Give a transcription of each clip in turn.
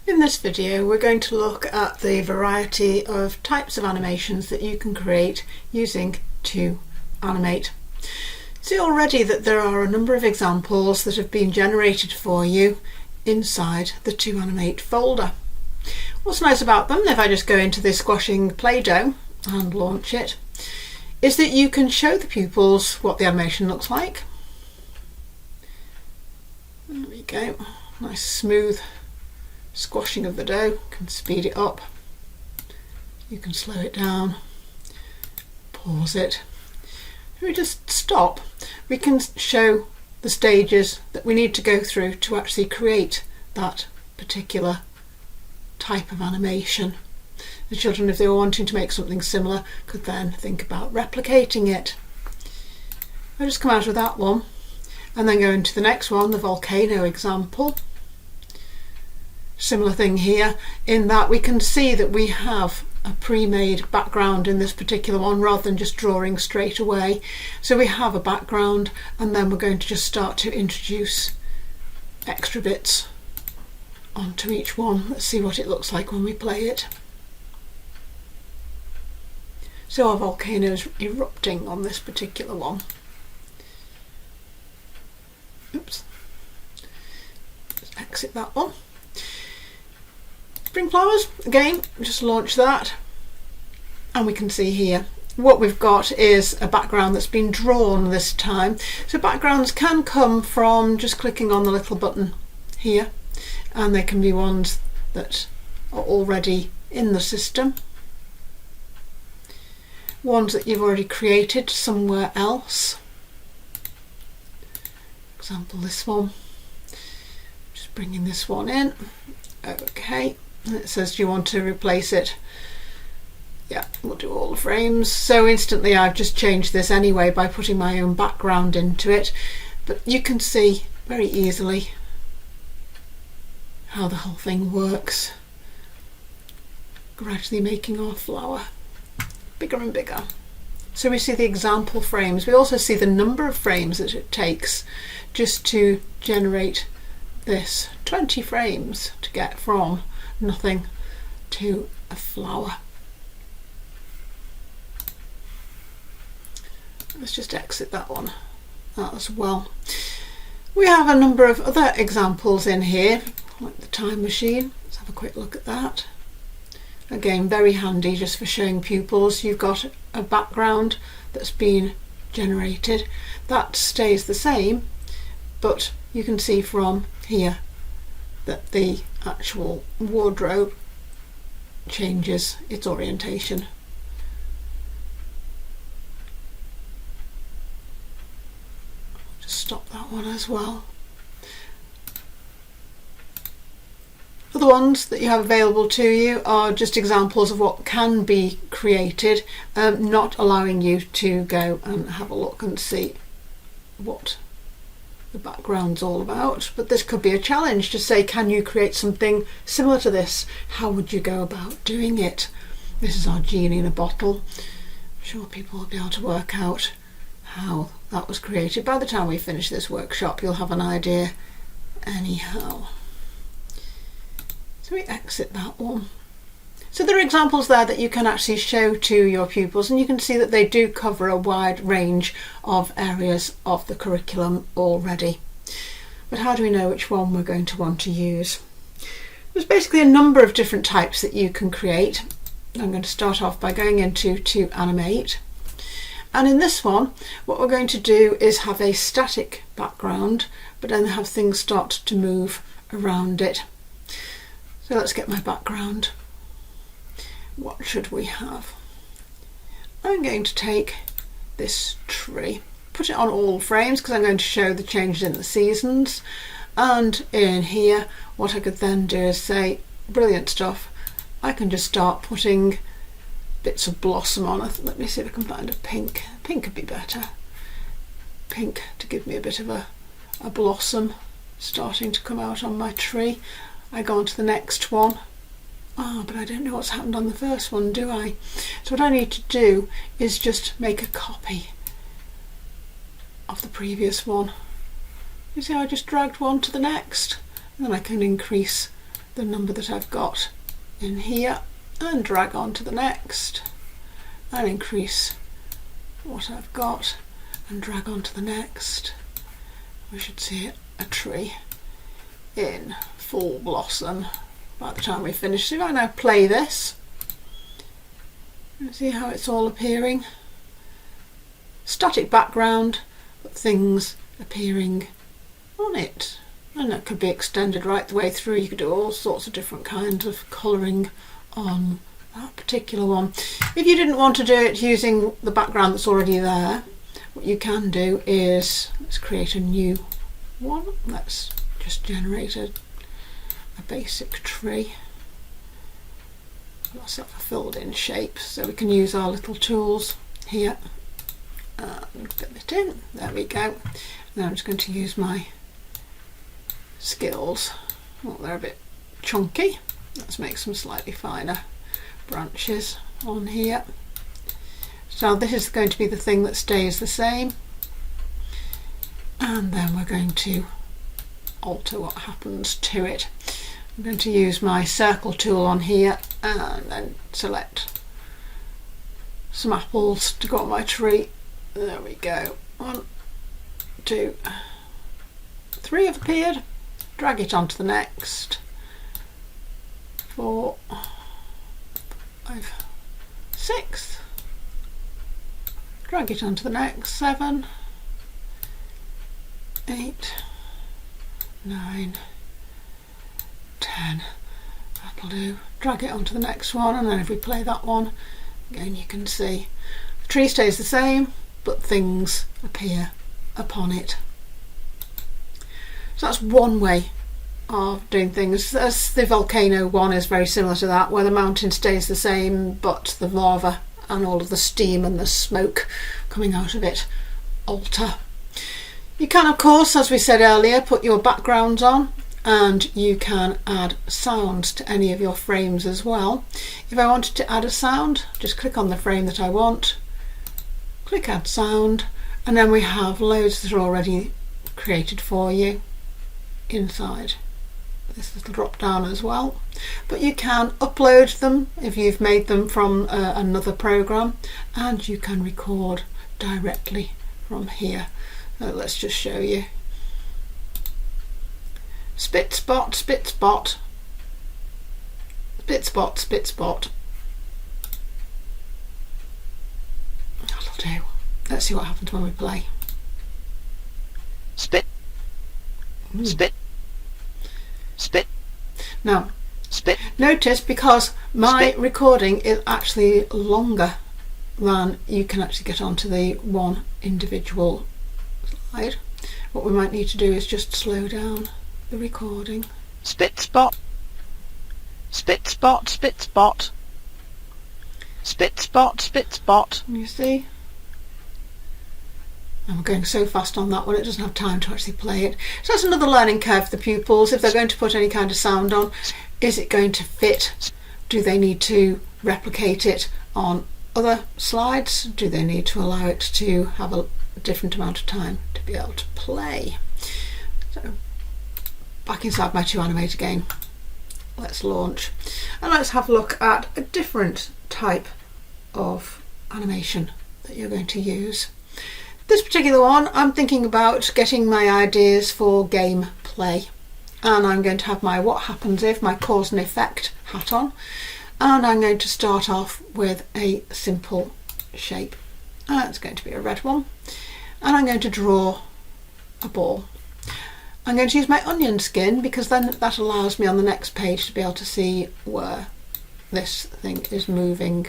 In this video we're going to look at the variety of types of animations that you can create using 2Animate. See already that there are a number of examples that have been generated for you inside the 2Animate folder. What's nice about them, if I just go into the squashing Play-Doh and launch it, is that you can show the pupils what the animation looks like. There we go, nice smooth squashing of the dough. You can speed it up, you can slow it down, pause it. If we just stop, we can show the stages that we need to go through to actually create that particular type of animation. The children, if they were wanting to make something similar, could then think about replicating it. I'll just come out of that one and then go into the next one, the volcano example. Similar thing here, in that we can see that we have a pre-made background in this particular one rather than just drawing straight away. So we have a background and then we're going to just start to introduce extra bits onto each one. Let's see what it looks like when we play it. So our volcano is erupting on this particular one. Oops. Just exit that one. Spring flowers, again, just launch that and we can see here what we've got is a background that's been drawn this time. So backgrounds can come from just clicking on the little button here, and they can be ones that are already in the system, ones that you've already created somewhere else. For example, this one, just bringing this one in. Okay. It says, do you want to replace it? Yeah, we'll do all the frames. So instantly I've just changed this anyway by putting my own background into it. But you can see very easily how the whole thing works. Gradually making our flower bigger and bigger. So we see the example frames. We also see the number of frames that it takes just to generate this. 20 frames to get from nothing to a flower. Let's just exit that one as well. We have a number of other examples in here, like the time machine. Let's have a quick look at that. Again, very handy just for showing pupils. You've got a background that's been generated. That stays the same, but you can see from here that the actual wardrobe changes its orientation. Just stop that one as well. Other ones that you have available to you are just examples of what can be created, not allowing you to go and have a look and see what the background's all about. But this could be a challenge to say, can you create something similar to this? How would you go about doing it? This is our genie in a bottle. I'm sure people will be able to work out how that was created. By the time we finish this workshop, you'll have an idea anyhow. So we exit that one. So there are examples there that you can actually show to your pupils, and you can see that they do cover a wide range of areas of the curriculum already. But how do we know which one we're going to want to use? There's basically a number of different types that you can create. I'm going to start off by going into 2Animate. And in this one, what we're going to do is have a static background, but then have things start to move around it. So let's get my background. What should we have? I'm going to take this tree, put it on all frames because I'm going to show the changes in the seasons. And in here, what I could then do is say, brilliant stuff. I can just start putting bits of blossom on it. Let me see if I can find a pink. Pink would be better. Pink to give me a bit of a blossom starting to come out on my tree. I go on to the next one. Oh, but I don't know what's happened on the first one, do I? So what I need to do is just make a copy of the previous one. You see, I just dragged one to the next, and then I can increase the number that I've got in here and drag on to the next, and increase what I've got and drag on to the next. We should see a tree in full blossom by the time we finish. So if I now play this, see how it's all appearing. Static background, but things appearing on it. And that could be extended right the way through. You could do all sorts of different kinds of colouring on that particular one. If you didn't want to do it using the background that's already there, what you can do is, let's create a new one. Let's just generate a basic tree. That's a filled in shape, so we can use our little tools here and fill it in. There we go. Now I'm just going to use my skills. Well, they're a bit chunky. Let's make some slightly finer branches on here. So this is going to be the thing that stays the same, and then we're going to alter what happens to it. I'm going to use my circle tool on here and then select some apples to go on my tree. There we go. 1, 2, 3 have appeared. Drag it onto the next. 4, 5, 6. Drag it onto the next. 7, 8, 9, 10. That'll do. Drag it onto the next one, and then if we play that one again, you can see the tree stays the same, but things appear upon it. So that's one way of doing things. As the volcano one is very similar to that, where the mountain stays the same, but the lava and all of the steam and the smoke coming out of it alter. You can, of course, as we said earlier, put your backgrounds on, and you can add sounds to any of your frames as well. If I wanted to add a sound, just click on the frame that I want, click add sound, and then we have loads that are already created for you inside this little drop down as well. But you can upload them if you've made them from another program, and you can record directly from here. So let's just show you. Spit spot, spit spot, spit spot, spit spot. That'll do. Let's see what happens when we play. Spit. Spit. Spit. Now, spit. Notice, because my recording is actually longer than you can actually get onto the one individual slide, what we might need to do is just slow down the recording. Spit spot. Spit spot, spit spot. Spit spot, spit spot. You see? And we're going so fast on that one, it doesn't have time to actually play it. So that's another learning curve for the pupils. If they're going to put any kind of sound on, is it going to fit? Do they need to replicate it on other slides? Do they need to allow it to have a different amount of time to be able to play? So back inside my 2Animate again. Let's launch, and let's have a look at a different type of animation that you're going to use. This particular one, I'm thinking about getting my ideas for game play, and I'm going to have my what happens if, my cause and effect hat on, and I'm going to start off with a simple shape. It's going to be a red one, and I'm going to draw a ball. I'm going to use my onion skin, because then that allows me on the next page to be able to see where this thing is moving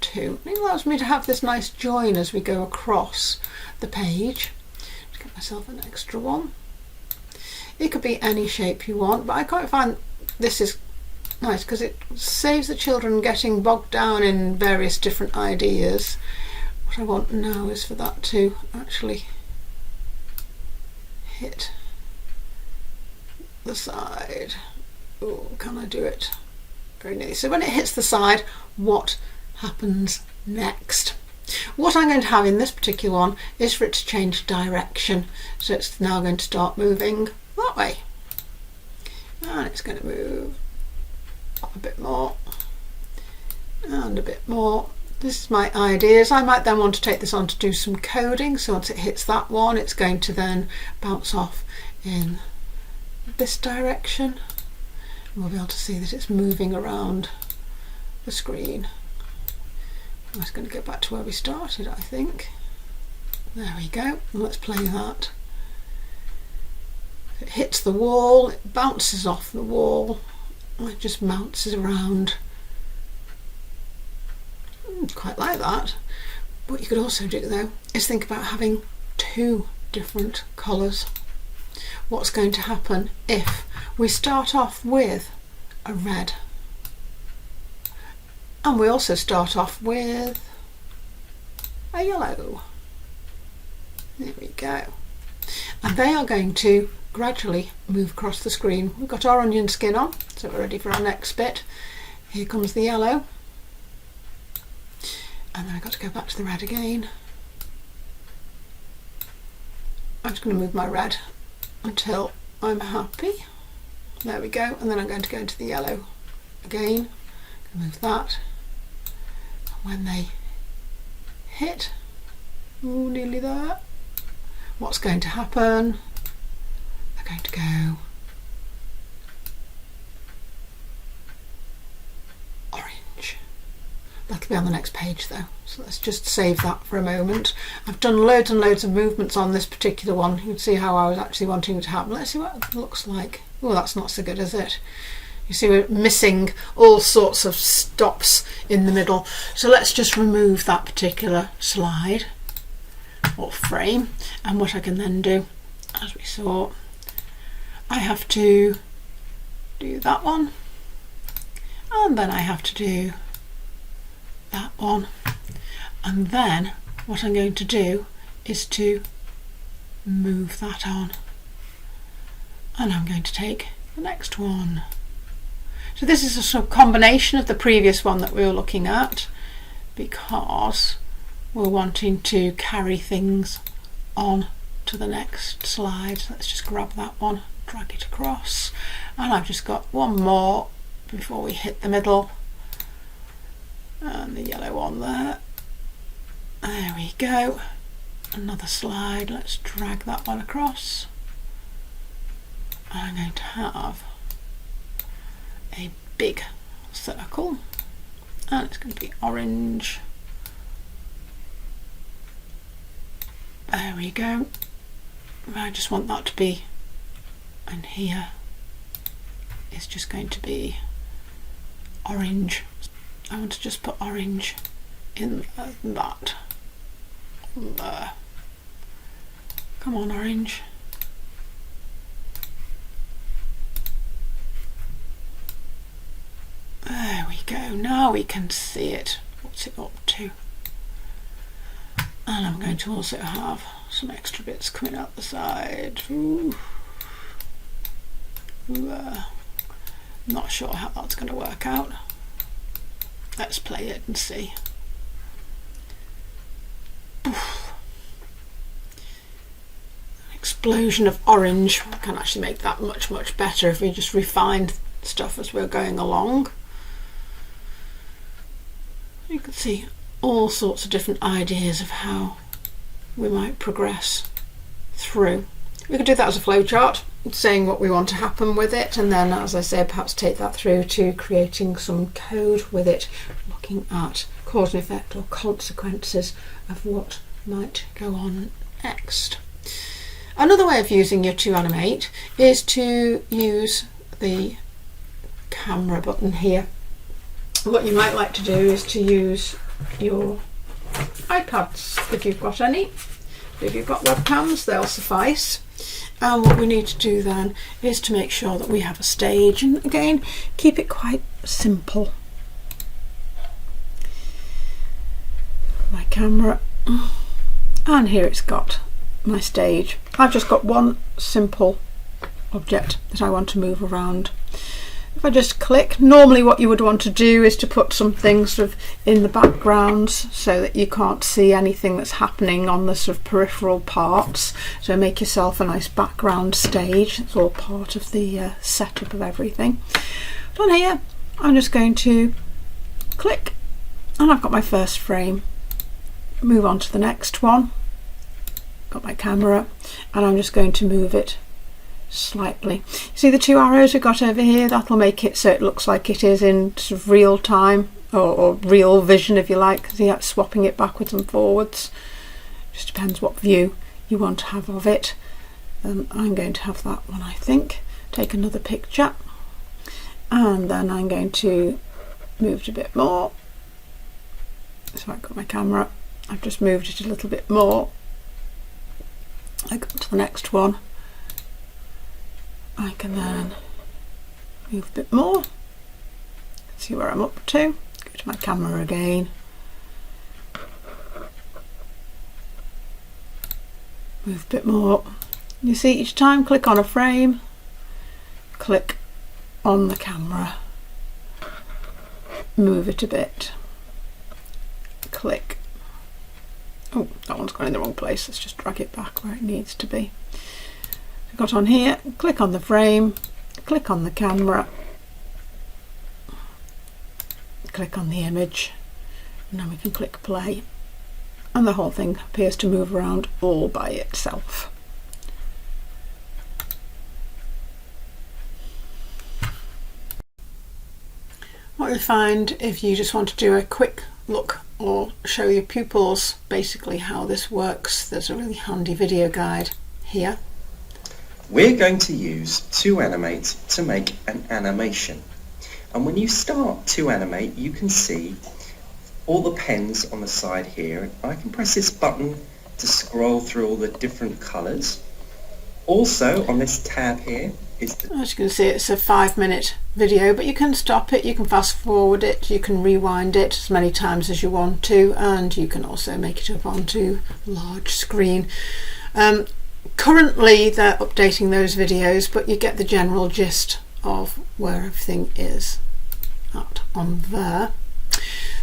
to. It allows me to have this nice join as we go across the page. Just get myself an extra one. It could be any shape you want, but I quite find this is nice because it saves the children getting bogged down in various different ideas. What I want now is for that to actually hit the side. Oh, can I do it? Very nearly. So when it hits the side, what happens next? What I'm going to have in this particular one is for it to change direction. So it's now going to start moving that way. and it's going to move up a bit more and a bit more. This is my ideas. I might then want to take this on to do some coding, so once it hits that one it's going to then bounce off in this direction. We'll be able to see that it's moving around the screen. I'm just going to go back to where we started, I think. There we go. Let's play that. It hits the wall, it bounces off the wall, it just bounces around. Quite like that. What you could also do though is think about having two different colours. What's going to happen if we start off with a red and we also start off with a yellow? There we go. And they are going to gradually move across the screen. We've got our onion skin on, so we're ready for our next bit. Here comes the yellow. And then I've got to go back to the red again. I'm just going to move my red until I'm happy. There we go. And then I'm going to go into the yellow again. Move that. And when they hit, ooh, nearly there. What's going to happen? They're going to go orange. That'll be on the next page though, so let's just save that for a moment. I've done loads and loads of movements on this particular one. You can see how I was actually wanting it to happen. Let's see what it looks like. Oh, that's not so good, is it? You see we're missing all sorts of stops in the middle. So let's just remove that particular slide or frame, and what I can then do, as we saw, I have to do that one, and then I have to do that one, and then what I'm going to do is to move that on, and I'm going to take the next one. So this is a sort of combination of the previous one that we were looking at, because we're wanting to carry things on to the next slide. So let's just grab that one, drag it across, and I've just got one more before we hit the middle, and the yellow one there. There we go. Another slide. Let's drag that one across. I'm going to have a big circle, and it's going to be orange. There we go. I just want that to be, and here is just going to be orange. I want to just put orange in that. There. Come on, orange. There we go. Now we can see it. What's it up to? And I'm going to also have some extra bits coming out the side. Ooh. Not sure how that's going to work out. Let's play it and see. Oof. An explosion of orange. I can actually make that much better if we just refine stuff as we're going along. You can see all sorts of different ideas of how we might progress through. We could do that as a flowchart, saying what we want to happen with it, and then, as I said, perhaps take that through to creating some code with it, looking at cause and effect or consequences of what might go on next. Another way of using your 2Animate is to use the camera button here. What you might like to do is to use your iPads if you've got any. If you've got webcams, they'll suffice. And what we need to do then is to make sure that we have a stage, and again keep it quite simple. My camera, and here it's got my stage. I've just got one simple object that I want to move around. If I just click, normally what you would want to do is to put something sort of in the background so that you can't see anything that's happening on the sort of peripheral parts. So make yourself a nice background stage. It's all part of the setup of everything. But on here, I'm just going to click, and I've got my first frame. Move on to the next one. Got my camera, and I'm just going to move it slightly. See the two arrows we've got over here? That'll make it so it looks like it is in sort of real time, or real vision if you like. See, that's swapping it backwards and forwards. Just depends what view you want to have of it. I'm going to have that one, I think. Take another picture, and then I'm going to move it a bit more. So I've got my camera, I've just moved it a little bit more. I go to the next one. I can then move a bit more, see where I'm up to, go to my camera again, move a bit more. You see, each time click on a frame, click on the camera, move it a bit, click. Oh, that one's gone in the wrong place, let's just drag it back where it needs to be. Got on here, click on the frame, click on the camera, click on the image, and then we can click play, and the whole thing appears to move around all by itself. What you'll find if you just want to do a quick look or show your pupils basically how this works, there's a really handy video guide here. We're going to use 2Animate to make an animation. And when you start 2Animate, you can see all the pens on the side here. I can press this button to scroll through all the different colours. Also, on this tab here is as you can see, it's a 5-minute video, but you can stop it, you can fast forward it, you can rewind it as many times as you want to, and you can also make it up onto a large screen. Currently they're updating those videos, but you get the general gist of where everything is at on there.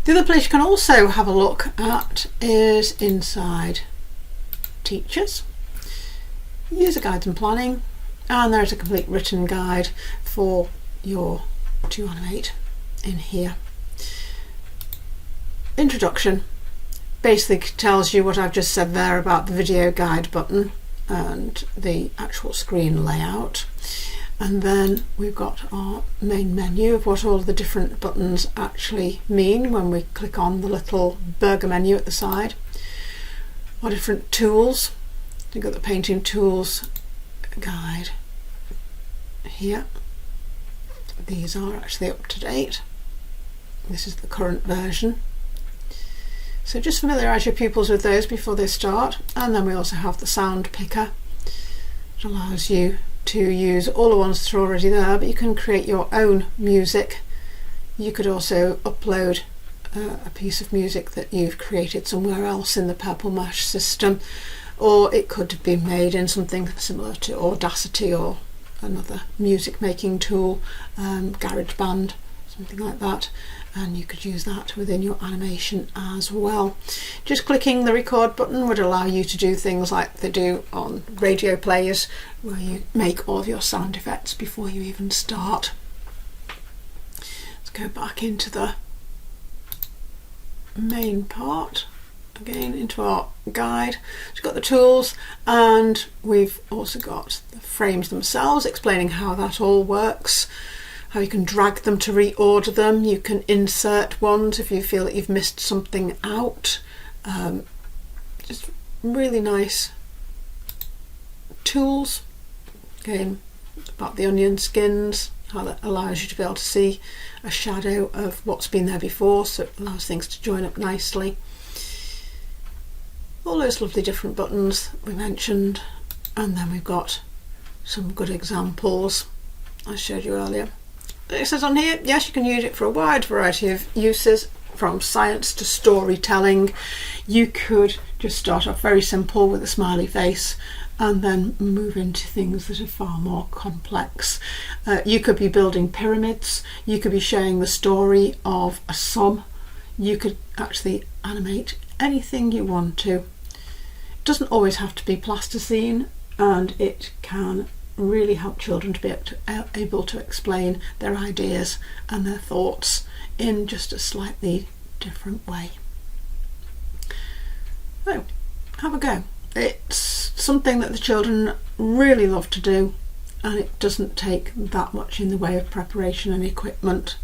The other place you can also have a look at is inside Teachers, User Guides and Planning, and there's a complete written guide for your 2Animate in here. Introduction basically tells you what I've just said there about the video guide button and the actual screen layout, and then we've got our main menu of what all the different buttons actually mean when we click on the little burger menu at the side. Our different tools, you've got the painting tools guide here. These are actually up to date. This is the current version. So just familiarise your pupils with those before they start. And then we also have the sound picker, which allows you to use all the ones that are already there, but you can create your own music. You could also upload a piece of music that you've created somewhere else in the Purple Mash system, or it could be made in something similar to Audacity or another music making tool, GarageBand, something like that, and you could use that within your animation as well. Just clicking the record button would allow you to do things like they do on radio players, where you make all of your sound effects before you even start. Let's go back into the main part again, into our guide. We've got the tools, and we've also got the frames themselves, explaining how that all works, how you can drag them to reorder them. You can insert ones if you feel that you've missed something out. Just really nice tools. Again, about the onion skins, how that allows you to be able to see a shadow of what's been there before, so it allows things to join up nicely. All those lovely different buttons we mentioned, and then we've got some good examples I showed you earlier. It says on here, yes, you can use it for a wide variety of uses, from science to storytelling. You could just start off very simple with a smiley face and then move into things that are far more complex. You could be building pyramids, you could be showing the story of a sum, you could actually animate anything you want to. It doesn't always have to be plasticine, and it can really help children to be able to explain their ideas and their thoughts in just a slightly different way. So have a go. It's something that the children really love to do, and it doesn't take that much in the way of preparation and equipment.